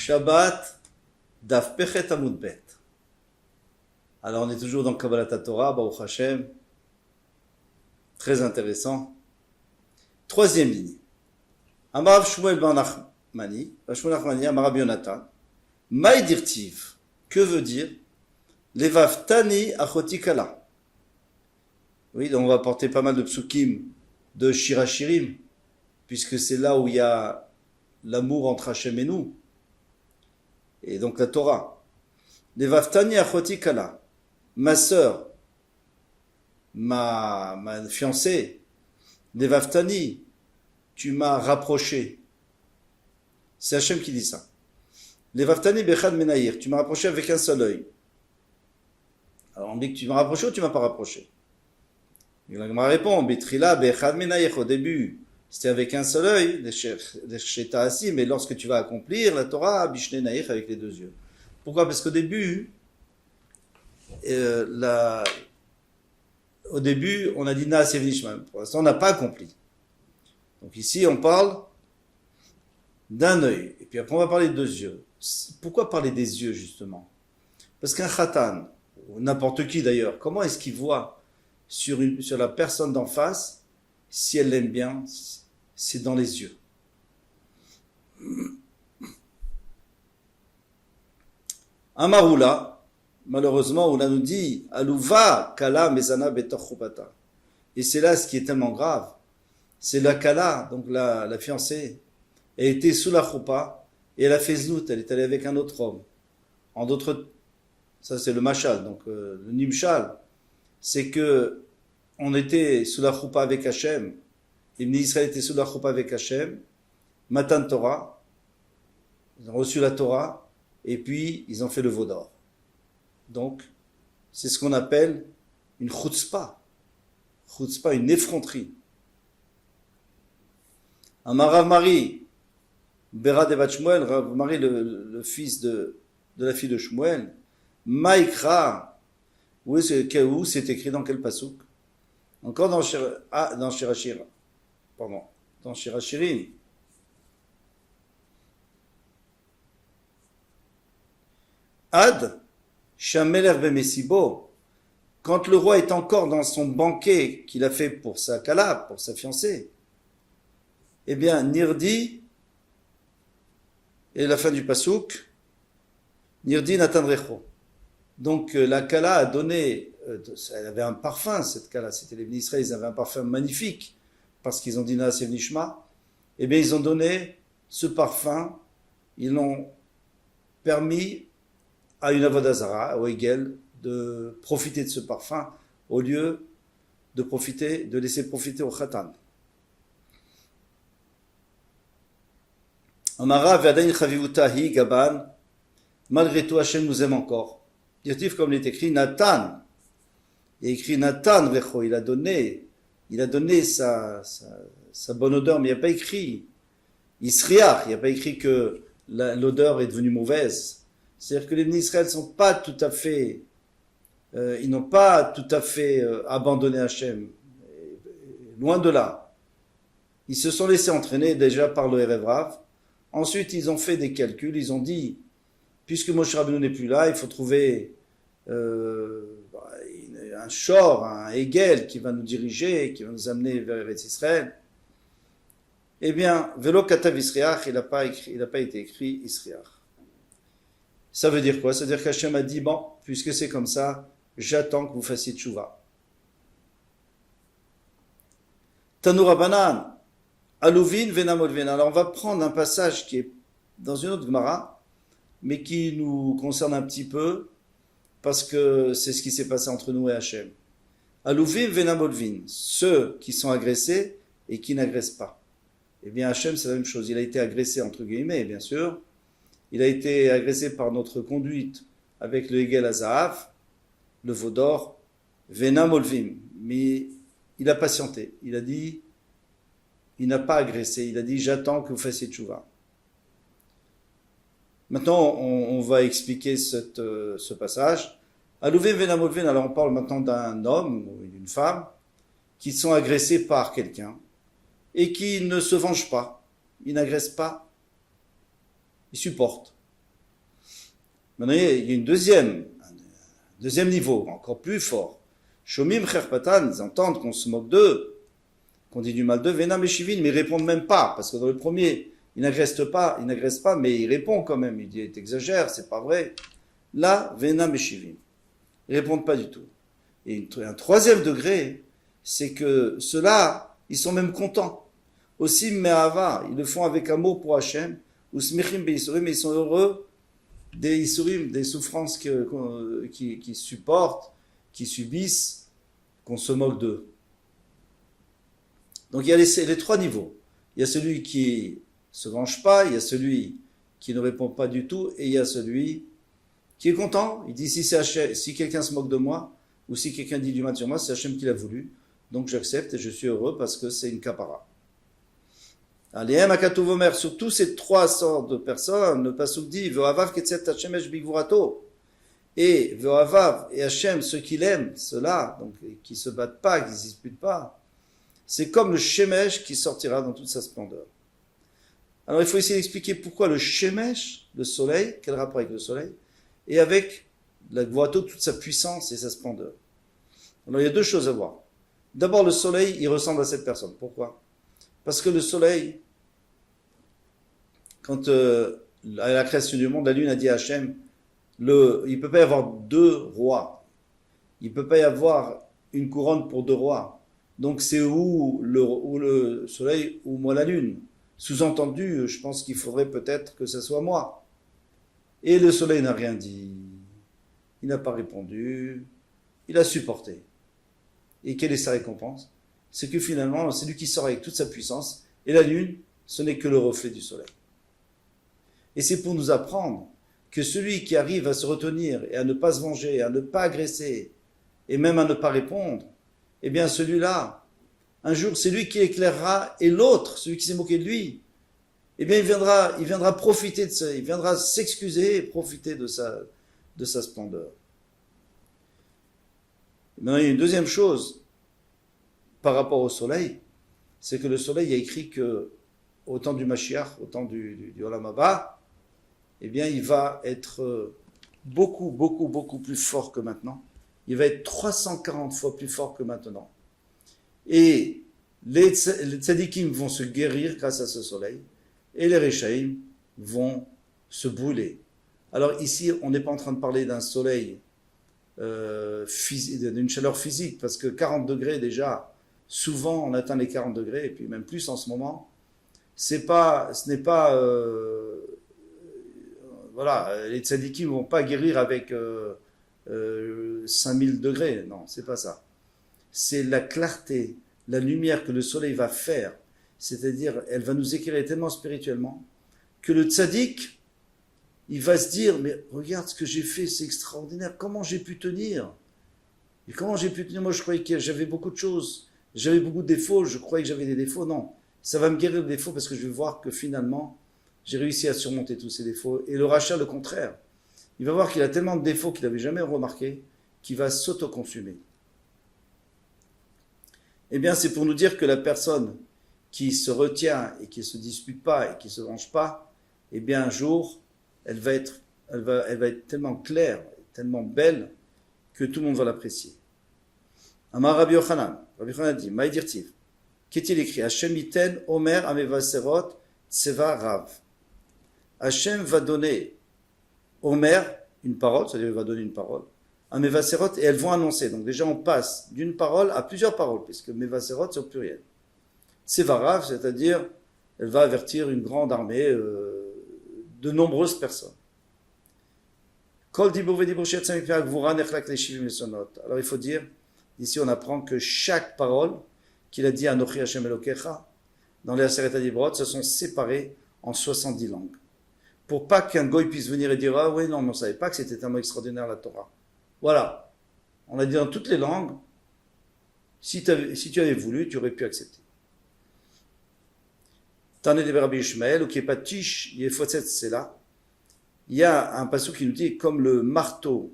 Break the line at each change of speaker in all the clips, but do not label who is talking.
Shabbat, Daf Pechet Amud Bet. Alors on est toujours dans Kabbalat Torah, Baruch Hashem. Très intéressant. Troisième ligne. Amarav Shmuel ben Nachmani, Amarav Yonatan. Maï dirtiv. Que veut dire Levav Tani Achoti Kala. Oui, donc on va porter pas mal de psukim de Shirachirim, puisque c'est là où il y a l'amour entre Hachem et nous. Et donc la Torah. Levav Tani Achoti Kala. Ma sœur, ma fiancée, Levav Tani, tu m'as rapproché. C'est Hachem qui dit ça. Levav Tani Bechad Menahir, tu m'as rapproché avec un seul œil. Alors on dit que tu m'as rapproché ou tu m'as pas rapproché? Il me répond, Betrila Bechad Menahir, au début, c'était avec un seul œil, les Sheta Asi, mais lorsque tu vas accomplir la Torah, Bishne Naïr avec les deux yeux. Pourquoi? Parce qu'au début, au début, on a dit Naas Nishma. Pour l'instant, on n'a pas accompli. Donc ici, on parle d'un œil. Et puis après, on va parler de deux yeux. Pourquoi parler des yeux, justement? Parce qu'un khatan, ou n'importe qui d'ailleurs, comment est-ce qu'il voit sur la personne d'en face, si elle l'aime bien? C'est dans les yeux. Amaroula, malheureusement, on nous dit Alouva kala mezana betor chupata. Et c'est là ce qui est tellement grave. C'est la kala, donc la fiancée, elle était sous la choupa et elle a fait znout, elle est allée avec un autre homme. En d'autres, ça c'est le mashal, donc le nimshal, c'est que on était sous la choupa avec Hachem, Ibn Israël était sous la choupa avec Hachem, Matan Torah, ils ont reçu la Torah et puis ils ont fait le veau d'or. Donc, c'est ce qu'on appelle une chutzpah. Chutzpah, une effronterie. Rav Mari, Bera Devat Shmuel, Rav Mari, le fils de la fille de Shmuel, Maïkra, où c'est écrit dans quel pasouk? Encore dans Shirachirim. Pardon, dans Shirachirim. Ad, Shameler Bemesibo, quand le roi est encore dans son banquet qu'il a fait pour sa kala, pour sa fiancée, eh bien, Nirdi, et la fin du pasouk, Nirdi Natan Recho. Donc, la kala a donné, elle avait un parfum, cette kala, c'était les Israël, ils avaient un parfum magnifique, parce qu'ils ont dit Naasev Nishma, eh bien, ils ont donné ce parfum, ils l'ont permis à une avodah zara, au Hegel, de profiter de ce parfum au lieu de laisser profiter au khatan. Amara v'adayin chavivutahi gaban, malgré tout Hachem nous aime encore. Dirtif comme il est écrit Nathan, il est écrit Nathan vecho, il a donné sa bonne odeur, mais il n'y a pas écrit Isriach, il n'y a pas écrit que l'odeur est devenue mauvaise. C'est-à-dire que les Bnei Israël sont pas tout à fait, ils n'ont pas tout à fait abandonné Hachem. Loin de là. Ils se sont laissés entraîner déjà par le Erev Rav. Ensuite, ils ont fait des calculs. Ils ont dit, puisque Moshe Rabbeinu n'est plus là, il faut trouver un shor, un Hegel qui va nous diriger, qui va nous amener vers Eretz Israël. Eh bien, Velo Katav Isriach, il n'a pas été écrit Isriach. Ça veut dire quoi? Ça veut dire qu'Hachem a dit, bon, puisque c'est comme ça, j'attends que vous fassiez tchouva. Tanoura Banan, Aluvin Venamolvin. Alors on va prendre un passage qui est dans une autre Gemara, mais qui nous concerne un petit peu, parce que c'est ce qui s'est passé entre nous et Hachem. Aluvin Venamolvin, ceux qui sont agressés et qui n'agressent pas. Eh bien Hachem, c'est la même chose. Il a été agressé, entre guillemets, bien sûr. Il a été agressé par notre conduite avec le Hegel Azahav, le veau d'or, Vena Molvim. Mais il a patienté. Il a dit, il n'a pas agressé. Il a dit, j'attends que vous fassiez tchouva. Maintenant, on va expliquer ce passage. Alouvé Vena Molvim, alors on parle maintenant d'un homme ou d'une femme qui sont agressés par quelqu'un et qui ne se vengent pas. Ils n'agressent pas. Ils supportent. Maintenant, il y a un deuxième niveau, encore plus fort. Shomim cherpatan, ils entendent qu'on se moque d'eux, qu'on dit du mal d'eux, Vena Meshivin, mais ils répondent même pas, parce que dans le premier, ils n'agressent pas, mais ils répondent quand même. Il dit, t'exagères, c'est pas vrai. Là, Vena Meshivin. Ils répondent pas du tout. Et un troisième degré, c'est que ceux-là, ils sont même contents. Aussi, Me'ava, ils le font avec amour pour Hachem, ou Smichim Be'Isurim, mais ils sont heureux des Isurim, des souffrances qu'ils supportent, qu'ils subissent, qu'on se moque d'eux. Donc il y a les trois niveaux. Il y a celui qui se venge pas, il y a celui qui ne répond pas du tout, et il y a celui qui est content. Il dit si quelqu'un se moque de moi, ou si quelqu'un dit du mal sur moi, c'est Hachem qui l'a voulu. Donc j'accepte et je suis heureux parce que c'est une kapara. Alihem akatuv omer, sur tous ces trois sortes de personnes, le pasuk dit Ve'avav ketset Hashemesh bigvurato. Et Ve'avav et Hachem, ceux qu'il aime, ceux-là, donc qui se battent pas, qui ne se disputent pas, c'est comme le Shemesh qui sortira dans toute sa splendeur. Alors il faut essayer d'expliquer pourquoi le Shemesh, le soleil, quel rapport avec le soleil, et avec la Gvurato, toute sa puissance et sa splendeur. Alors il y a deux choses à voir. D'abord, le soleil, il ressemble à cette personne. Pourquoi? Parce que le soleil, quand à la création du monde, la lune a dit à Hachem, il ne peut pas y avoir deux rois. Il ne peut pas y avoir une couronne pour deux rois. Donc c'est ou le soleil ou moi la lune. Sous-entendu, je pense qu'il faudrait peut-être que ce soit moi. Et le soleil n'a rien dit. Il n'a pas répondu. Il a supporté. Et quelle est sa récompense? C'est que finalement, c'est lui qui sort avec toute sa puissance. Et la lune, ce n'est que le reflet du soleil. Et c'est pour nous apprendre que celui qui arrive à se retenir et à ne pas se venger, à ne pas agresser, et même à ne pas répondre, eh bien celui-là, un jour, c'est lui qui éclairera, et l'autre, celui qui s'est moqué de lui, eh bien il viendra profiter de ça, il viendra s'excuser et profiter de sa splendeur. Maintenant, il y a une deuxième chose par rapport au soleil, c'est que le soleil a écrit que au temps du Mashiach, au temps du Olam Haba, eh bien il va être beaucoup, beaucoup, beaucoup plus fort que maintenant. Il va être 340 fois plus fort que maintenant. Et les tzadikim vont se guérir grâce à ce soleil, et les Rechaïm vont se brûler. Alors ici, on n'est pas en train de parler d'un soleil d'une chaleur physique, parce que 40 degrés déjà, souvent on atteint les 40 degrés, et puis même plus en ce moment, ce n'est pas voilà, les tzadikim ne vont pas guérir avec 5000 degrés, non, c'est pas ça. C'est la clarté, la lumière que le soleil va faire, c'est-à-dire elle va nous éclairer tellement spirituellement que le tzadik, il va se dire, mais regarde ce que j'ai fait, c'est extraordinaire, comment j'ai pu tenir? Et comment j'ai pu tenir? Moi je croyais que j'avais beaucoup de choses, j'avais beaucoup de défauts, je croyais que j'avais des défauts, non. Ça va me guérir le défaut parce que je vais voir que finalement, j'ai réussi à surmonter tous ces défauts. Et le rachat, le contraire. Il va voir qu'il a tellement de défauts qu'il n'avait jamais remarqué, qu'il va s'autoconsumer. Eh bien, c'est pour nous dire que la personne qui se retient et qui ne se dispute pas et qui ne se venge pas, eh bien, un jour, elle va être tellement claire, tellement belle, que tout le monde va l'apprécier. Amar Rabbi Yochanan dit, Maïdirtiv, qu'est-il écrit? Hachem iten omer amevaserot tseva rav. Hachem va donner omer une parole, c'est-à-dire il va donner une parole, amevaserot, et elles vont annoncer. Donc déjà on passe d'une parole à plusieurs paroles, puisque mevaserot c'est au pluriel. Tseva rav, c'est-à-dire elle va avertir une grande armée de nombreuses personnes. Alors il faut dire, ici on apprend que chaque parole qu'il a dit à Anochi Hashem Elokecha, dans les Aseret HaDibrot, se sont séparés en 70 langues. Pour pas qu'un goy puisse venir et dire, ah oui, non, mais on ne savait pas que c'était tellement extraordinaire la Torah. Voilà. On a dit dans toutes les langues, si tu avais voulu, tu aurais pu accepter. Tané de Rabbi Ishmael, ou qui est pas tish, yefotset sela. Il y a un passage qui nous dit, comme le marteau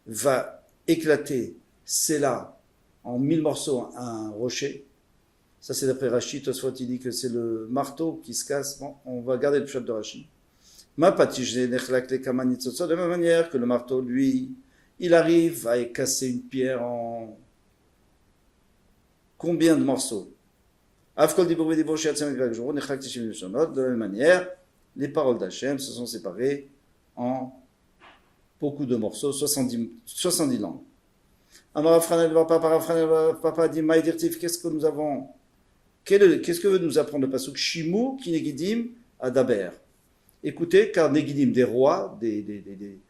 va éclater sela en 1000 morceaux un rocher. Ça c'est d'après Rashi, Tosfot il dit que c'est le marteau qui se casse. Bon, on va garder le pshat de Rashi. Ma patiche nechlak le kamanitzotzot, de la même manière que le marteau, lui, il arrive à casser une pierre en combien de morceaux? De la même manière, les paroles d'Hachem se sont séparées en beaucoup de morceaux, 70 langues. Papa dit, qu'est-ce que nous avons? Qu'est-ce que veut nous apprendre le pasuk? Shimu ki negidim adaber. Écoutez, car negidim, des rois, des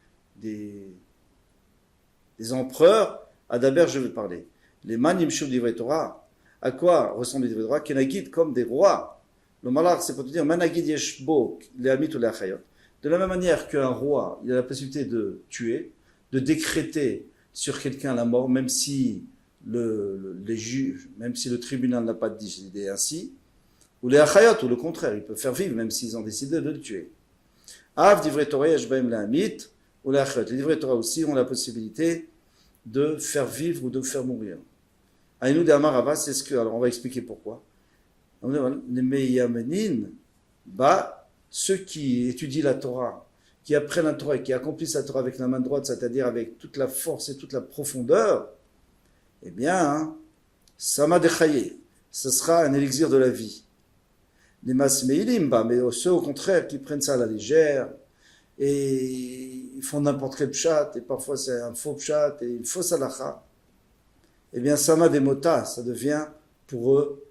empereurs, adaber, je veux parler. Les manim shu divrei Torah. À quoi ressemblent les divrei Torah? Kenagid, comme des rois. Le malach, c'est pour te dire, managid yeshbo, les amit ou les achayot. De la même manière qu'un roi, il a la possibilité de tuer, de décréter sur quelqu'un la mort, même si les juges, même si le tribunal n'a pas décidé ainsi, ou les achayot, ou le contraire, il peut faire vivre, même s'ils ont décidé de le tuer. Av divrei Torah yeshbaim la amit, ou les achayot. Les divrei Torah aussi ont la possibilité de faire vivre ou de faire mourir. Aïnou de Amarava, c'est ce que, alors on va expliquer pourquoi. Les Meyamenin, ceux qui étudient la Torah, qui apprennent la Torah et qui accomplissent la Torah avec la main droite, c'est-à-dire avec toute la force et toute la profondeur, eh bien, Sama Dechaye, ce sera un élixir de la vie. Les Masmeilim, mais ceux au contraire qui prennent ça à la légère, et ils font n'importe quel pshat, et parfois c'est un faux pshat, et une fausse halakha, eh bien, Sama Demota, ça devient pour eux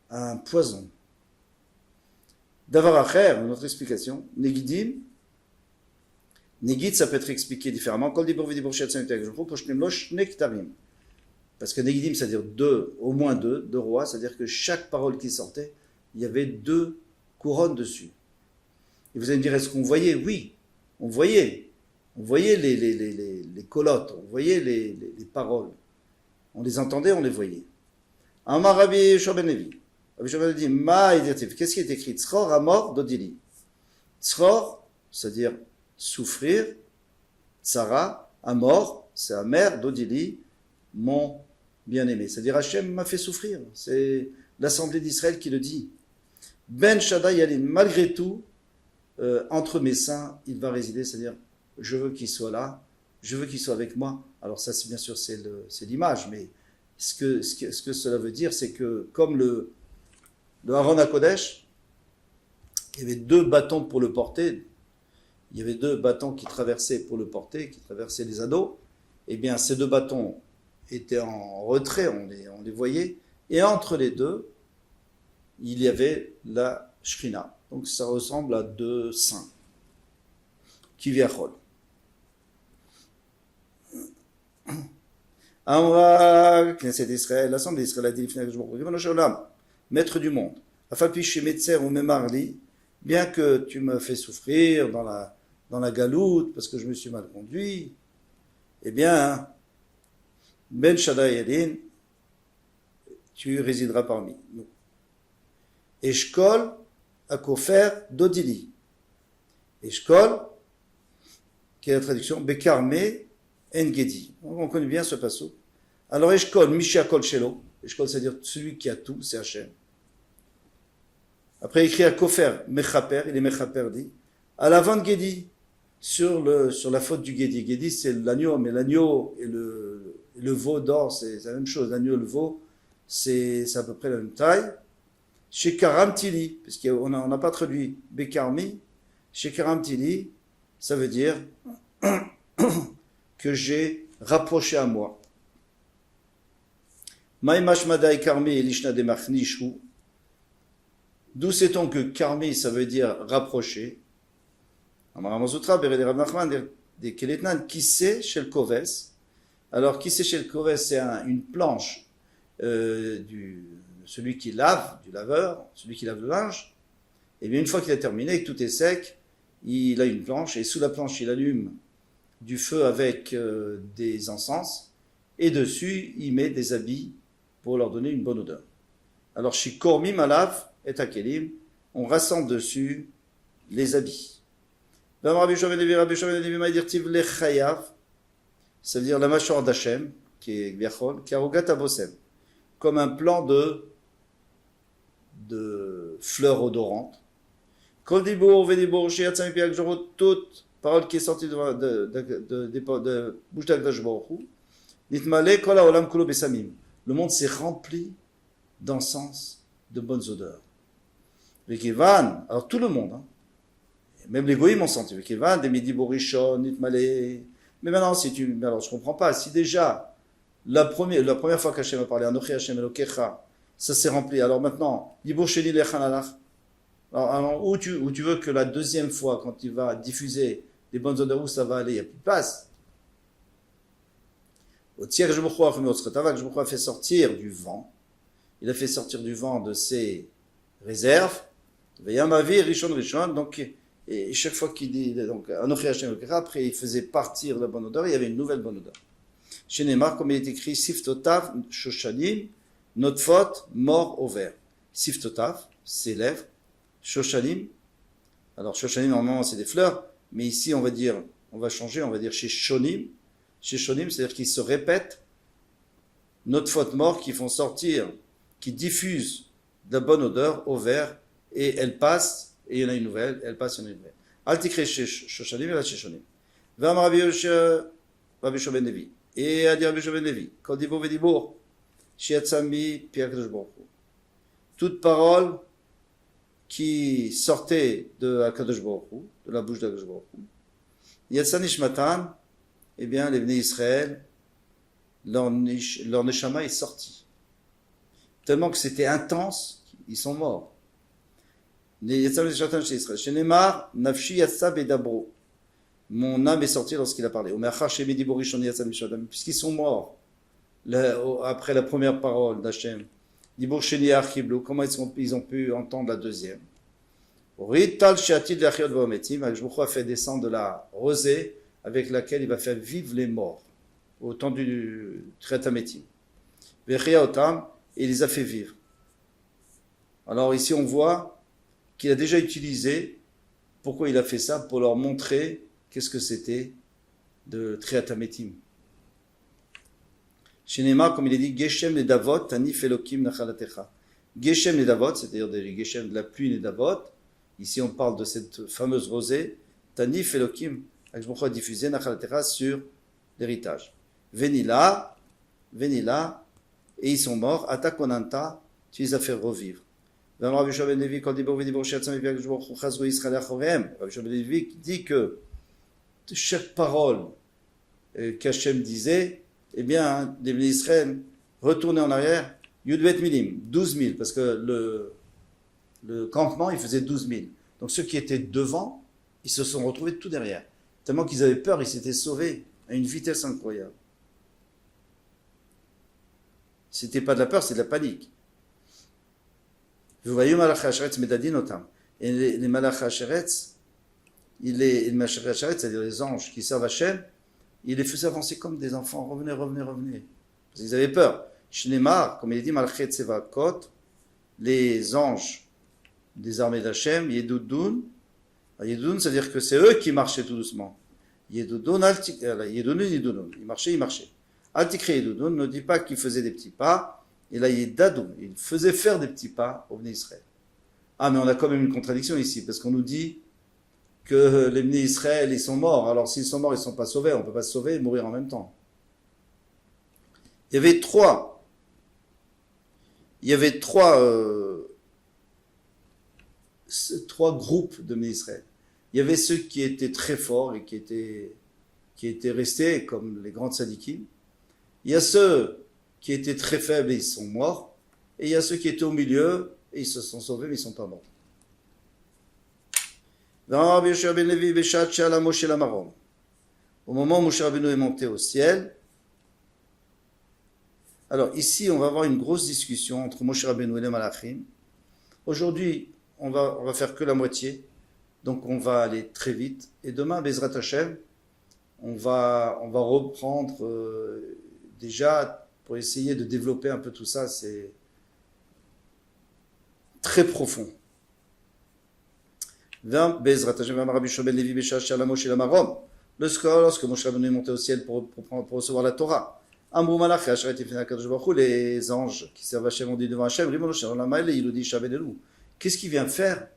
un poison. Davar acher, notre explication, Negidim, Negid, ça peut être expliqué différemment. Parce que Negidim, c'est-à-dire au moins deux rois, c'est-à-dire que chaque parole qui sortait, il y avait 2 couronnes dessus. Et vous allez me dire, est-ce qu'on voyait? Oui, on voyait. On voyait les colottes, on voyait les paroles. On les entendait, on les voyait. Amar Rabbi Shobenevi. Rabbi Shobenevi dit, qu'est-ce qui est écrit? Tzror amor dodili. Tzror, c'est-à-dire souffrir, Tsara, amor, c'est amer, dodili, mon bien-aimé. C'est-à-dire Hachem m'a fait souffrir. C'est l'Assemblée d'Israël qui le dit. Ben Shaddai Yalin, malgré tout, entre mes seins, il va résider, c'est-à-dire je veux qu'il soit là, je veux qu'il soit avec moi. Alors ça, bien sûr, c'est l'image, mais ce que cela veut dire, c'est que comme le Aaron HaKodesh, il y avait 2 bâtons pour le porter, il y avait 2 bâtons qui traversaient pour le porter, qui traversaient les anneaux, et bien ces 2 bâtons étaient en retrait, on les voyait, et entre les 2, il y avait la Shrina. Donc ça ressemble à 2 saints. Kiviachol. Amra, Knesset d'Israël, l'Assemblée d'Israël a dit, maître du monde, Afalpiché Metzer ou Memarli, bien que tu me fais souffrir dans la galoute, parce que je me suis mal conduit, eh bien, Ben Shaddai Yadin, tu résideras parmi nous. Eshkol Akofer Dodili. Eshkol, qui est la traduction, Bekarme Engedi. On connaît bien ce passage. Alors Eshkol, Mishiakol Shelo. Eshkol, c'est-à-dire celui qui a tout, c'est Hachem. Après, il écrit à Kofer, Mechaper, il est Mechaper dit, à l'avant de Gedi, sur la faute du Gedi. Gedi, c'est l'agneau, mais l'agneau et le veau d'or, c'est la même chose. L'agneau et le veau, c'est à peu près la même taille. Chez Karamtili, puisqu'on n'a pas traduit Bekarmi, chez Karamtili, ça veut dire que j'ai rapproché à moi. Maïmash Madai Karmi et Lishna Demach Nishu. D'où sait-on que Karmi, ça veut dire rapprocher? Amaramasutra, Berede Rav Nachman, des Keletnan, qui c'est chez le Koves? Alors, qui c'est chez le Koves? C'est une planche celui qui lave, du laveur, celui qui lave le linge. Et bien, une fois qu'il a terminé, que tout est sec, il a une planche, et sous la planche, il allume du feu avec des encens, et dessus, il met des habits pour leur donner une bonne odeur. Alors, chez Kormi Malav et Akelim, on rassemble dessus les habits. Ça veut dire la mâchoire d'Hachem, qui est Gviachol, qui a Rogat Abosem, comme un plan de fleurs odorantes. Kol dibour vedibour sheyatzam pi Akadosh Baruch Hu, toute parole qui est sortie de bouche d'Akadosh Baruch Hu, nitmale kol haolam kulo besamim. Le monde s'est rempli d'encens, de bonnes odeurs. Vekivan, alors tout le monde, hein, même les goïms ont senti. Vekivan, des midi borishon, nitmale. Mais maintenant, alors je comprends pas. Si déjà la première fois qu'Hachem a parlé, Anochi Hachem Elokecha, ça s'est rempli. Alors maintenant, Dibur Sheni Lechanalach. Alors où tu veux que la deuxième fois, quand il va diffuser les bonnes odeurs, où ça va aller, il n'y a plus de place. Au tiers, je me a fait sortir du vent. Il a fait sortir du vent de ses réserves. Veyamavi Rishon Rishon. Donc, et chaque fois qu'il dit, donc, Anochi Hachem Elokecha, après il faisait partir la bonne odeur, il y avait une nouvelle bonne odeur. Chez Neymar, comme il est écrit, Siftotav Shoshanim, notre faute, mort au vert. Siftotav, ses lèvres. Shoshanim, alors Shoshanim normalement c'est des fleurs, mais ici on va changer, on va dire chez Shonim. Chez Shonim, c'est-à-dire qu'ils se répètent, notre faute mort, qui font sortir, qui diffusent de la bonne odeur au vert, et elle passe, et il y en a une nouvelle, elle passe, il y en a une nouvelle. Altikre chez Shoshanim, et là chez Shonim. Vam Rabbi Shoben Levi. Et à dire Rabbi Shoben Levi, quand Dibo Vedibour, Shiatzami, Pierre Baruch Hu. Toute parole qui sortait de Akadosh Baruch Hu, de la bouche d'Akadosh Baruch Hu. Yatzanish Matan, eh bien, les Bnei Israël, leur neshama est sorti. Tellement que c'était intense, ils sont morts. Yatzanish Matan chez Israël. Chez Neymar, Nafshi Yatsa Bedabro. Mon âme est sortie lorsqu'il a parlé. Puisqu'ils sont morts après la première parole d'Hachem. Comment ils ont pu entendre la deuxième? Je a fait descendre de la rosée avec laquelle il va faire vivre les morts au temps du Triatametim. Et il les a fait vivre. Alors ici on voit qu'il a déjà utilisé, pourquoi il a fait ça? Pour leur montrer qu'est-ce que c'était de Triatametim. Chez Neymar, comme il est dit, Geshem les Davot, Tanif Elokim Nachalatecha. Geshem les Davot, c'est-à-dire des Geshem de la pluie les Davot. Ici, on parle de cette fameuse rosée. Tanif Elokim, je me diffuser Nachalatecha sur l'héritage. Venila, et ils sont morts. Atakonanta, tu les as fait revivre. Rabbi Shoben Levi, quand Rabbi Shoben Levi dit que chaque parole qu'Hachem disait, eh bien, les Bnei Israël retournaient en arrière, Yudbet Milim, 12 000, parce que le campement, il faisait 12 000. Donc ceux qui étaient devant, ils se sont retrouvés tout derrière. Tellement qu'ils avaient peur, ils s'étaient sauvés à une vitesse incroyable. C'était pas de la peur, c'est de la panique. Vous voyez, Malach HaSheretz Medadinotam. Et les Malach HaSheretz, c'est-à-dire les anges qui servent Hachem, il les faisait avancer comme des enfants. Revenez. Parce qu'ils avaient peur. Shnemar, comme il est dit, Malchet Tsevakot, les anges des armées d'Hachem, Yedoudun. Yedoudun, c'est-à-dire que c'est eux qui marchaient tout doucement. Yedoudun, ils marchaient. Altikre Yedoudun ne dit pas qu'ils faisaient des petits pas. Et là, Yedadoun, il faisait faire des petits pas au Bnei Israël. Ah, mais on a quand même une contradiction ici, parce qu'on nous dit que les Bnei Israël, ils sont morts. Alors s'ils sont morts, ils ne sont pas sauvés. On ne peut pas se sauver et mourir en même temps. Il y avait trois groupes de Bnei Israël. Il y avait ceux qui étaient très forts et qui étaient restés comme les grands tzadikim. Il y a ceux qui étaient très faibles et ils sont morts. Et il y a ceux qui étaient au milieu et ils se sont sauvés mais ils ne sont pas morts. Au moment où Moshe Rabbeinu est monté au ciel, alors ici on va avoir une grosse discussion entre Moshe Rabbeinu et les Malachim. Aujourd'hui on va faire que la moitié, donc on va aller très vite. Et demain, Bezrat Hashem, on va reprendre déjà pour essayer de développer un peu tout ça. C'est très profond. Lorsque Moshe Rabbeinu est monté au ciel pour recevoir la Torah, les anges qui servent Hachem ont dit devant Hachem, qu'est-ce qu'il vient faire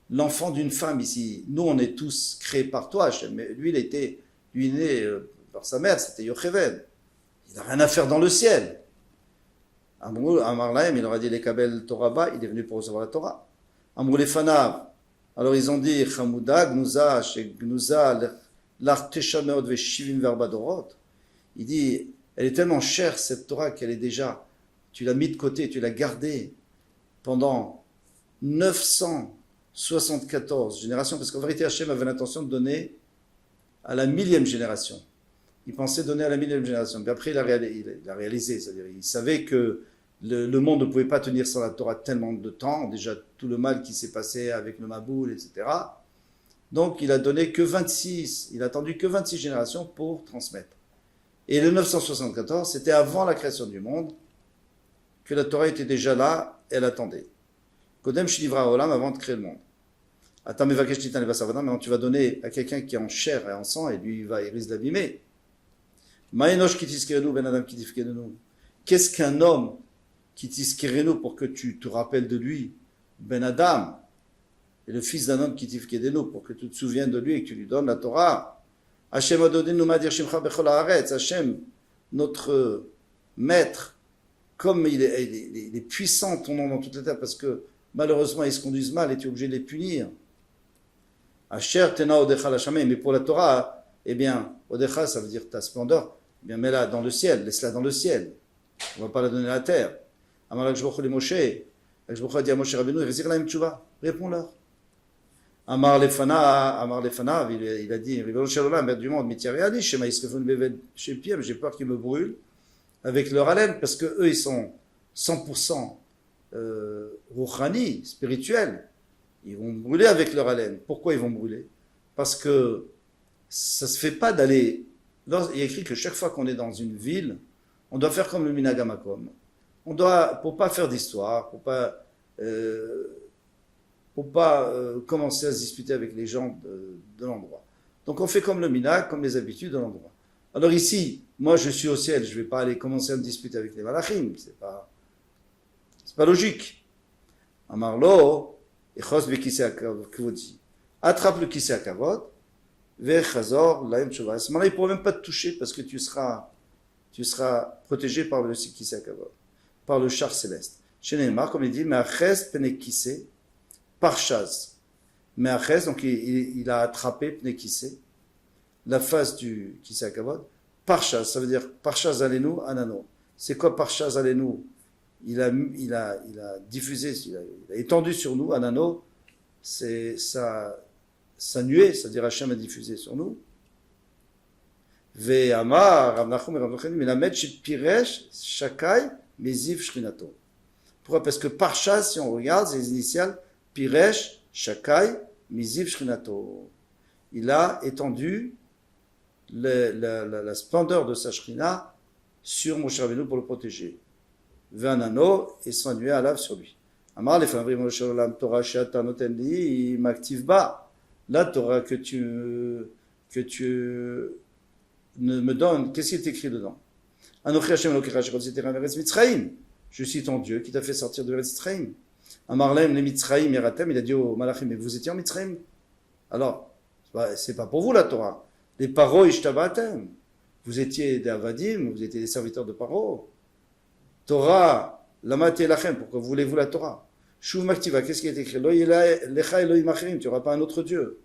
l'enfant d'une femme ici. Nous, on est tous créés par toi, Hachem. Mais lui, il est né par sa mère, c'était Yocheved. Il n'a rien à faire dans le ciel. Amar Lahem, il leur a dit les Kabel Torah ba, il est venu pour recevoir la Torah. Amrou les Fanav. Alors ils ont dit Chamouda, Gnouza, Gnouza, l'Arteshameot ve Shivim Verbadorot. Il dit, elle est tellement chère cette Torah qu'elle est déjà, tu l'as mis de côté, tu l'as gardée pendant 974 générations, parce qu'en vérité Hachem avait l'intention de donner à la 1000e génération. Il pensait donner à la 1000e génération. Puis après il a réalisé, c'est-à-dire il savait que le monde ne pouvait pas tenir sans la Torah tellement de temps, déjà tout le mal qui s'est passé avec le Maboul, etc. Donc il a donné que 26, il a attendu que 26 générations pour transmettre. Et le 974, c'était avant la création du monde, que la Torah était déjà là, elle attendait. Kodem Shilivra Olam, avant de créer le monde. Attends, mais maintenant tu vas donner à quelqu'un qui est en chair et en sang, et lui, il risque d'abîmer. Ma'enosh kitiskerenu ben adam kitifkerenu. Qu'est-ce qu'un homme kitiskerenu pour que tu te rappelles de lui? Ben Adam, et le fils d'un homme kitifkerenu pour que tu te souviennes de lui et que tu lui donnes la Torah. Hachem Adodin nous m'a dit Shimcha bechol haaretz. Hachem, notre maître, comme il est puissant ton nom dans toute la terre, parce que malheureusement ils se conduisent mal et tu es obligé de les punir. Asher tena odecha l'Hashamim. Mais pour la Torah, eh bien, odecha ça veut dire ta splendeur, eh bien mets-la dans le ciel, laisse-la dans le ciel. On ne va pas la donner à la terre. Amalak Shbochu le Moshe. Shbochu a dit à Moshe Rabbeinu, Rizir laim tshuva. Réponds-leur. Amar Lefanav, il a dit, Ribono shel olam, Maître du monde, Mitiariadi, Shema Yisrefun Bevel Shepiem, j'ai peur qu'ils me brûlent avec leur haleine, parce que eux ils sont 100% rouhani, spirituels. Ils vont brûler avec leur haleine. Pourquoi ils vont brûler? Parce que ça se fait pas d'aller. Il y a écrit que chaque fois qu'on est dans une ville, on doit faire comme le Minagamakom. On doit, pour pas faire d'histoire, pour pas commencer à se disputer avec les gens de l'endroit. Donc on fait comme le minag, comme les habitudes de l'endroit. Alors ici, moi je suis au ciel, je ne vais pas aller commencer à me disputer avec les malachim, c'est pas logique. Amarlo, echos bekise akavodi, attrape le kise akavod, vechazor laim tshuva. À ce moment-là, il ne pourra même pas te toucher parce que tu seras protégé par le kise akavod, par le char céleste. Chez Neymar, comme il dit, me'aches pene kise, Parchaz. Me'aches, donc il a attrapé Pnekissé, la face du Kissé Akavod. Parchaz, ça veut dire Parchaz Alenu Anano. C'est quoi Parchaz Alenu? Il a diffusé, il a étendu sur nous, Anano, c'est sa nuée, c'est-à-dire Hachem a diffusé sur nous. Ve'amar, Rav Nachum et Rav Yochanan, Melamed Piresh, Shakai, Meziv Shrinato. Pourquoi? Parce que Parchaz, si on regarde, c'est les initiales Piresh, Shakai, Miziv Shrinato. Il a étendu la splendeur de sa Shrina sur Moshe Rabbeinu pour le protéger. Ve'anano, et son nuée alave sur lui. Amar les favris Moshe Olam Torah She'ata Noten Li, il m'active pas. La Torah que tu me donnes, qu'est-ce qui est écrit dedans? Anochi Hashem Elokecha She'chotzi Terem Eretz Mitzrayim. Je suis ton Dieu qui t'a fait sortir de Eretz Mitzrayim. Amarlem, les Mitzrayim, Yeratem, il a dit aux Malachim, mais vous étiez en Mitzrayim. Alors, c'est pas pour vous la Torah. Les Paro, Ishtabatem. Vous étiez des Avadim, vous étiez des serviteurs de Paro. Torah, Lamat Elachem, pourquoi voulez-vous la Torah? Shuv Maktiva, qu'est-ce qui est écrit? Lecha Elohim Acherim, tu n'auras pas un autre Dieu.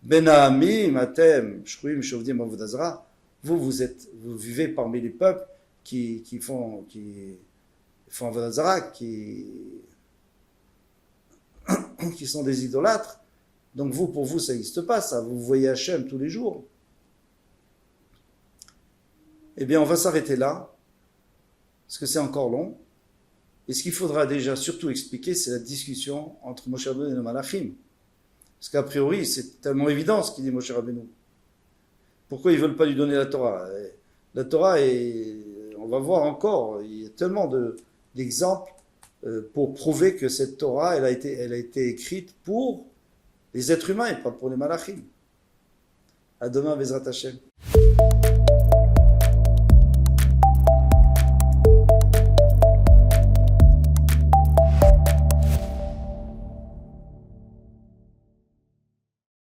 Benahami, Atem, Shruim, Shovdim, Avodazra. Vous vivez parmi les peuples qui font Avodazra, qui sont des idolâtres. Donc pour vous, ça n'existe pas, ça. Vous voyez Hachem tous les jours. Eh bien, on va s'arrêter là, parce que c'est encore long. Et ce qu'il faudra déjà surtout expliquer, c'est la discussion entre Moshe Rabbeinu et le Malachim. Parce qu'a priori, c'est tellement évident ce qu'il dit Moshe Rabbeinu. Pourquoi ils ne veulent pas lui donner la Torah? La Torah, on va voir encore, il y a tellement d'exemples pour prouver que cette Torah, elle a été écrite pour les êtres humains et pas pour les malachim. À demain, Bezrat Hashem.